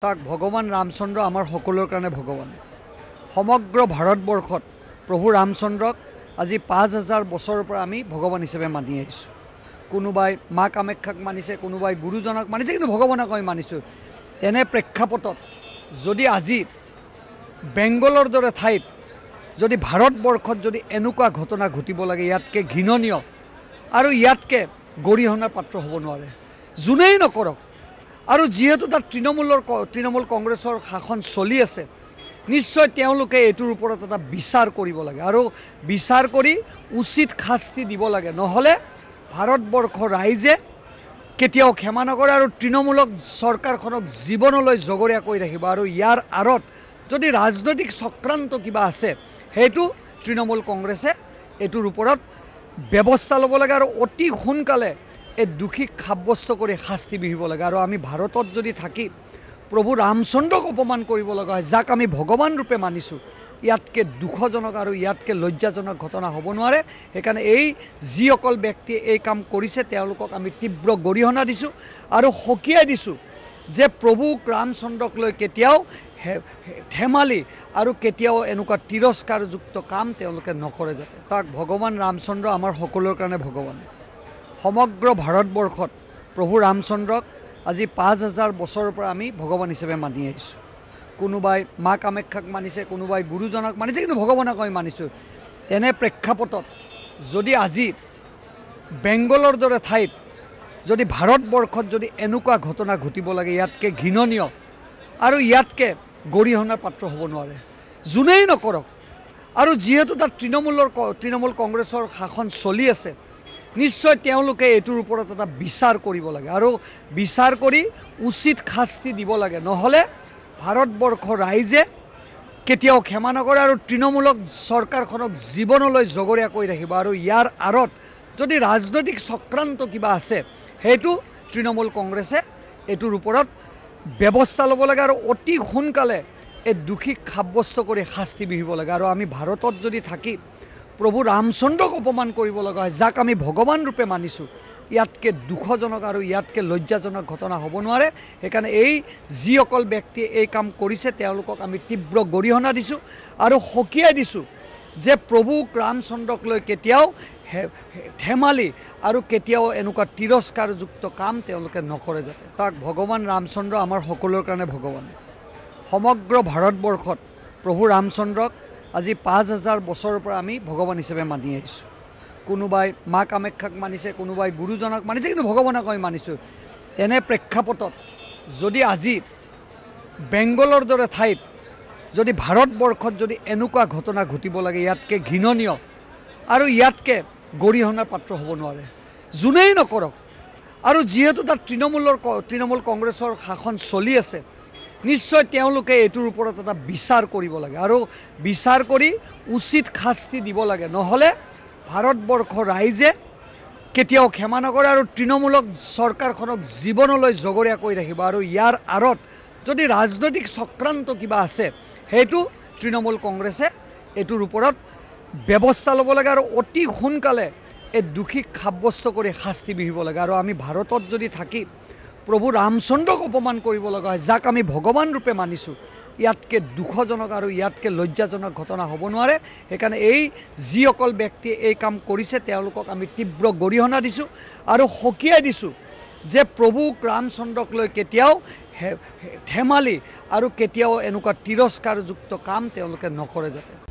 তাক ভগৱান ৰামচন্দ্ৰ আমাৰ সকলোৰ কাৰণে ভগৱান। সমগ্ৰ ভাৰতবৰ্ষত প্ৰভু ৰামচন্দ্ৰক আজি 5000 বছৰৰ পৰা আমি ভগৱান হিচাপে মানি আহিছোঁ। কোনোবাই মা কামাখ্যাক মানিছে, কোনোবাই গুৰুজনক মানিছে, কিন্তু ভগৱানক আমি মানিছোঁ। তেনে প্ৰেক্ষাপটত যদি আজি বেংগলৰ দৰে ঠাইত যদি ভাৰতবৰ্ষত যদি এনেকুৱা ঘটনা ঘটিব লাগে, ইয়াতকৈ ঘৃণনীয় আৰু ইয়াতকৈ গৰিহণাৰ পাত্ৰ হ'ব নোৱাৰে, যোনেই নকৰক। আৰু যিহেতু তাত তৃণমূল কংগ্ৰেছৰ শাসন চলি আছে, নিশ্চয় তেওঁলোকে এইটোৰ ওপৰত এটা বিচাৰ কৰিব লাগে আৰু বিচাৰ কৰি উচিত শাস্তি দিব লাগে। নহ'লে ভাৰতবৰ্ষৰ ৰাইজে কেতিয়াও ক্ষমা নকৰে আৰু তৃণমূলক চৰকাৰখনক জীৱনলৈ জগৰীয়া কৰি ৰাখিব। আৰু ইয়াৰ আঁৰত যদি ৰাজনৈতিক চক্ৰান্ত কিবা আছে, সেইটো তৃণমূল কংগ্ৰেছে এইটোৰ ওপৰত ব্যৱস্থা ল'ব লাগে আৰু অতি সোনকালে এই দোষীক সাব্যস্ত কৰি শাস্তি বিহিব লাগে। আৰু আমি ভাৰতত যদি থাকি প্ৰভু ৰামচন্দ্ৰক অপমান কৰিব লগা হয়, যাক আমি ভগৱান ৰূপে মানিছোঁ, ইয়াতকৈ দুখজনক আৰু ইয়াতকৈ লজ্জাজনক ঘটনা হ'ব নোৱাৰে। সেইকাৰণে এই যিসকল ব্যক্তিয়ে এই কাম কৰিছে, তেওঁলোকক আমি তীব্ৰ গৰিহণা দিছোঁ আৰু সকীয়াই দিছোঁ যে প্ৰভু ৰামচন্দ্ৰক লৈ কেতিয়াও ধেমালি আৰু কেতিয়াও এনেকুৱা তিৰস্কাৰযুক্ত কাম তেওঁলোকে নকৰে যাতে। তাক ভগৱান ৰামচন্দ্ৰ আমাৰ সকলোৰ কাৰণে ভগৱান। সমগ্ৰ ভাৰতবৰ্ষত প্ৰভু ৰামচন্দ্ৰক আজি 5000 বছৰৰ পৰা আমি ভগৱান হিচাপে মানি আহিছোঁ। কোনোবাই মা কামাখ্যাক মানিছে, কোনোবাই গুৰুজনক মানিছে, কিন্তু ভগৱানক আমি মানিছোঁ। তেনে প্ৰেক্ষাপটত যদি আজি বেংগলৰ দৰে ঠাইত যদি ভাৰতবৰ্ষত যদি এনেকুৱা ঘটনা ঘটিব লাগে, ইয়াতকৈ ঘৃণনীয় আৰু ইয়াতকৈ গৰিহণাৰ পাত্ৰ হ'ব নোৱাৰে, যোনেই নকৰক। আৰু যিহেতু তাত তৃণমূল কংগ্ৰেছৰ শাসন চলি আছে, নিশ্চয় তেওঁলোকে এইটোৰ ওপৰত এটা বিচাৰ কৰিব লাগে আৰু বিচাৰ কৰি উচিত শাস্তি দিব লাগে। নহ'লে ভাৰতবৰ্ষৰ ৰাইজে কেতিয়াও ক্ষমা নকৰে আৰু তৃণমূলক চৰকাৰখনক জীৱনলৈ জগৰীয়া কৰি ৰাখিব। আৰু ইয়াৰ আঁৰত যদি ৰাজনৈতিক চক্ৰান্ত কিবা আছে, সেইটো তৃণমূল কংগ্ৰেছে এইটোৰ ওপৰত ব্যৱস্থা ল'ব লাগে আৰু অতি সোনকালে এই দোষীক সাব্যস্ত কৰি শাস্তি বিহিব লাগে। আৰু আমি ভাৰতত যদি থাকি প্ৰভু ৰামচন্দ্ৰক অপমান কৰিব লগা হয়, যাক আমি ভগৱান ৰূপে মানিছোঁ, ইয়াতকৈ দুখজনক আৰু ইয়াতকৈ লজ্জাজনক ঘটনা হ'ব নোৱাৰে। সেইকাৰণে এই যিসকল ব্যক্তিয়ে এই কাম কৰিছে, তেওঁলোকক আমি তীব্ৰ গৰিহণা দিছোঁ আৰু সকীয়াই দিছোঁ যে প্ৰভু ৰামচন্দ্ৰক লৈ কেতিয়াও ধেমালি আৰু কেতিয়াও এনেকুৱা তিৰস্কাৰযুক্ত কাম তেওঁলোকে নকৰে যাতে। তাক ভগৱান ৰামচন্দ্ৰ আমাৰ সকলোৰ কাৰণে ভগৱান। সমগ্ৰ ভাৰতবৰ্ষত প্ৰভু ৰামচন্দ্ৰক আজি 5000 বছৰৰ পৰা আমি ভগৱান হিচাপে মানি আহিছোঁ। কোনোবাই মা কামাখ্যাক মানিছে, কোনোবাই গুৰুজনক মানিছে, কিন্তু ভগৱানক আমি মানিছোঁ। তেনে প্ৰেক্ষাপটত যদি আজি বেংগলৰ দৰে ঠাইত যদি ভাৰতবৰ্ষত যদি এনেকুৱা ঘটনা ঘটিব লাগে, ইয়াতকৈ ঘৃণনীয় আৰু ইয়াতকৈ গৰিহণাৰ পাত্ৰ হ'ব নোৱাৰে, যোনেই নকৰক। আৰু যিহেতু তাত তৃণমূল কংগ্ৰেছৰ শাসন চলি আছে, নিশ্চয় তেওঁলোকে এইটোৰ ওপৰত এটা বিচাৰ কৰিব লাগে আৰু বিচাৰ কৰি উচিত শাস্তি দিব লাগে। নহ'লে ভাৰতবৰ্ষৰ ৰাইজে কেতিয়াও ক্ষমা নকৰে আৰু তৃণমূলক চৰকাৰখনক জীৱনলৈ জগৰীয়া কৰি ৰাখিব। আৰু ইয়াৰ আঁৰত যদি ৰাজনৈতিক চক্ৰান্ত কিবা আছে, সেইটো তৃণমূল কংগ্ৰেছে এইটোৰ ওপৰত ব্যৱস্থা ল'ব লাগে আৰু অতি সোনকালে এই দোষীক সাব্যস্ত কৰি শাস্তি বিহিব লাগে। আৰু আমি ভাৰতত যদি থাকি প্ৰভু ৰামচন্দ্ৰক অপমান কৰিব লগা হয়, যাক আমি ভগৱান ৰূপে মানিছোঁ, ইয়াতকৈ দুখজনক আৰু ইয়াতকৈ লজ্জাজনক ঘটনা হ'ব নোৱাৰে। সেইকাৰণে এই যিসকল ব্যক্তিয়ে এই কাম কৰিছে, তেওঁলোকক আমি তীব্ৰ গৰিহণা দিছোঁ আৰু সকীয়াই দিছোঁ যে প্ৰভু ৰামচন্দ্ৰক লৈ কেতিয়াও ধেমালি আৰু কেতিয়াও এনেকুৱা তিৰস্কাৰযুক্ত কাম তেওঁলোকে নকৰে যাতে।